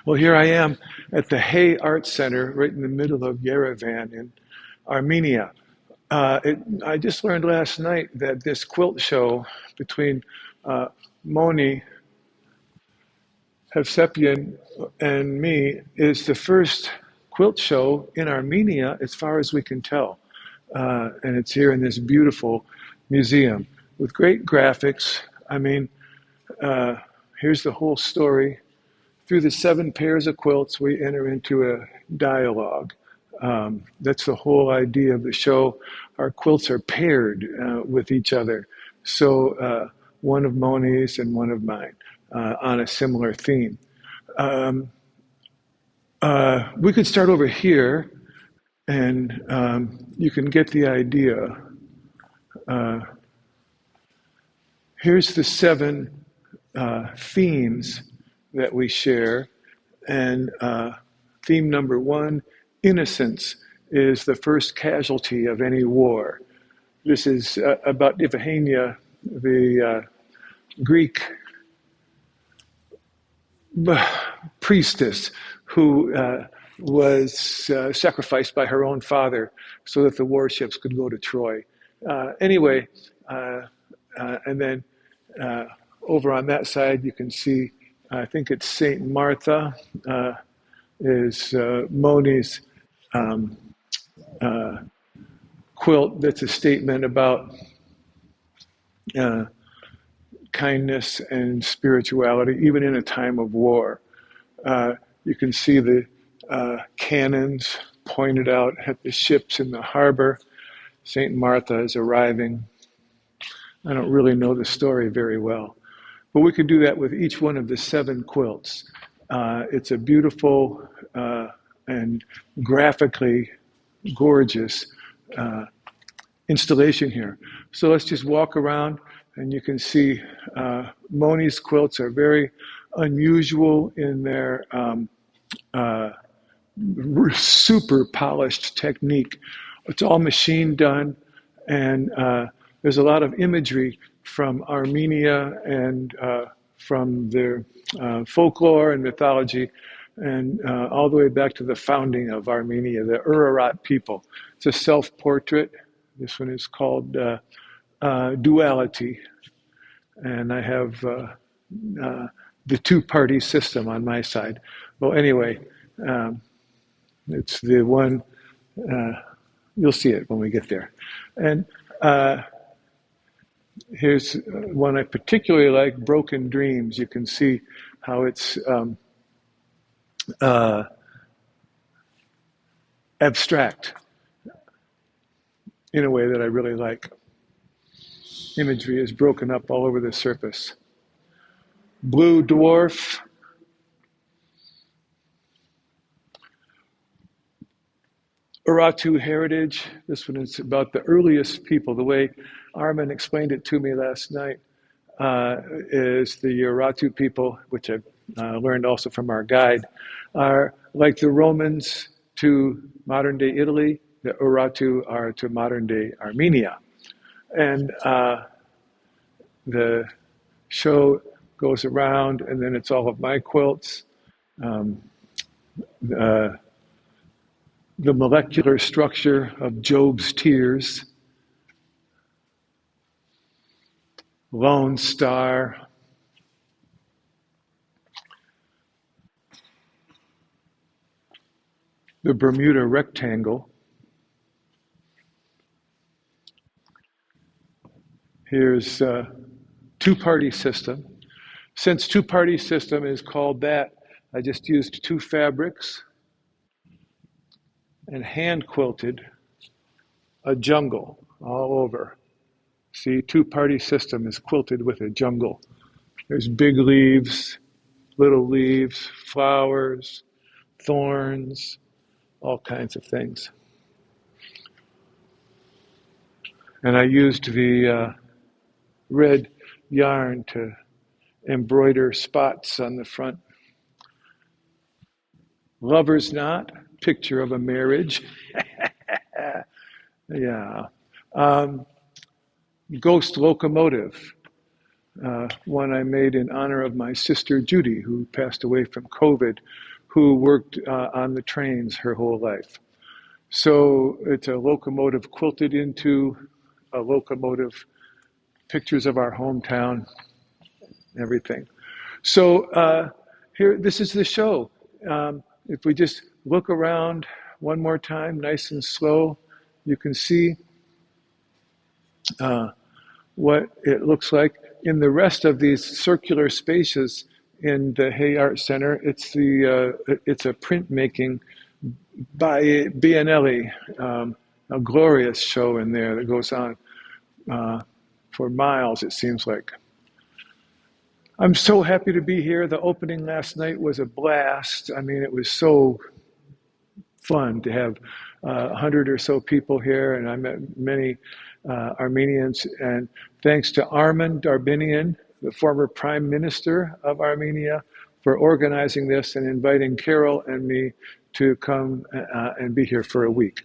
Well, here I am at the Hay Art Center, right in the middle of Yerevan in Armenia. I just learned last night that this quilt show between uh, Moni, Havsepian, and me is the first quilt show in Armenia, as far as we can tell. And it's here in this beautiful museum with great graphics. I mean, uh, here's the whole story. Through the 7 pairs of quilts, we enter into a dialogue. That's the whole idea of the show. Our quilts are paired with each other. So one of Moni's and one of mine on a similar theme. Um, we could start over here, and you can get the idea. Uh, Here's the 7 themes that we share. And theme number 1, innocence, is the first casualty of any war. This is about Iphigenia, the Greek priestess who was sacrificed by her own father so that the warships could go to Troy. Anyway, and then over on that side, you can see, I think it's Saint Martha, is Moni's um, uh, quilt that's a statement about uh, kindness and spirituality, even in a time of war. You can see the cannons pointed out at the ships in the harbor. Saint Martha is arriving. I don't really know the story very well, but we could do that with each one of the 7 quilts. It's a beautiful and graphically gorgeous installation here. So let's just walk around, and you can see Moni's quilts are very unusual in their uh, super polished technique. It's all machine done, and there's a lot of imagery from Armenia and from their folklore and mythology, and all the way back to the founding of Armenia, the Ararat people. It's a self-portrait. This one is called Duality, and I have the two-party system on my side. Well, anyway, it's the one, you'll see it when we get there. And here's one I particularly like, Broken Dreams. You can see how it's uh, abstract in a way that I really like. Imagery is broken up all over the surface. Blue Dwarf. Urartu heritage. This one is about the earliest people. The way Armin explained it to me last night is the Urartu people, which I learned also from our guide, are like the Romans to modern day Italy. The Urartu are to modern day Armenia. And the show goes around, and then it's all of my quilts. Um, uh, the molecular structure of Job's tears, Lone Star, the Bermuda rectangle. Here's two-party system. Since two-party system is called that, I just used 2 fabrics and hand quilted a jungle all over. See, two-party system is quilted with a jungle. There's big leaves, little leaves, flowers, thorns, all kinds of things. And I used the red yarn to embroider spots on the front. Lover's knot, picture of a marriage. Yeah. Ghost locomotive. one I made in honor of my sister Judy, who passed away from COVID, who worked on the trains her whole life. So it's a locomotive quilted into a locomotive, pictures of our hometown, everything. So here, this is the show. If we just look around one more time, nice and slow, you can see what it looks like. In the rest of these circular spaces in the Hay Art Center, it's a printmaking by Bianelli, a glorious show in there that goes on for miles, it seems like. I'm so happy to be here. The opening last night was a blast. I mean, it was so fun to have 100 or so people here, and I met many Armenians. And thanks to Armen Darbinian, the former Prime Minister of Armenia, for organizing this and inviting Carol and me to come and be here for a week.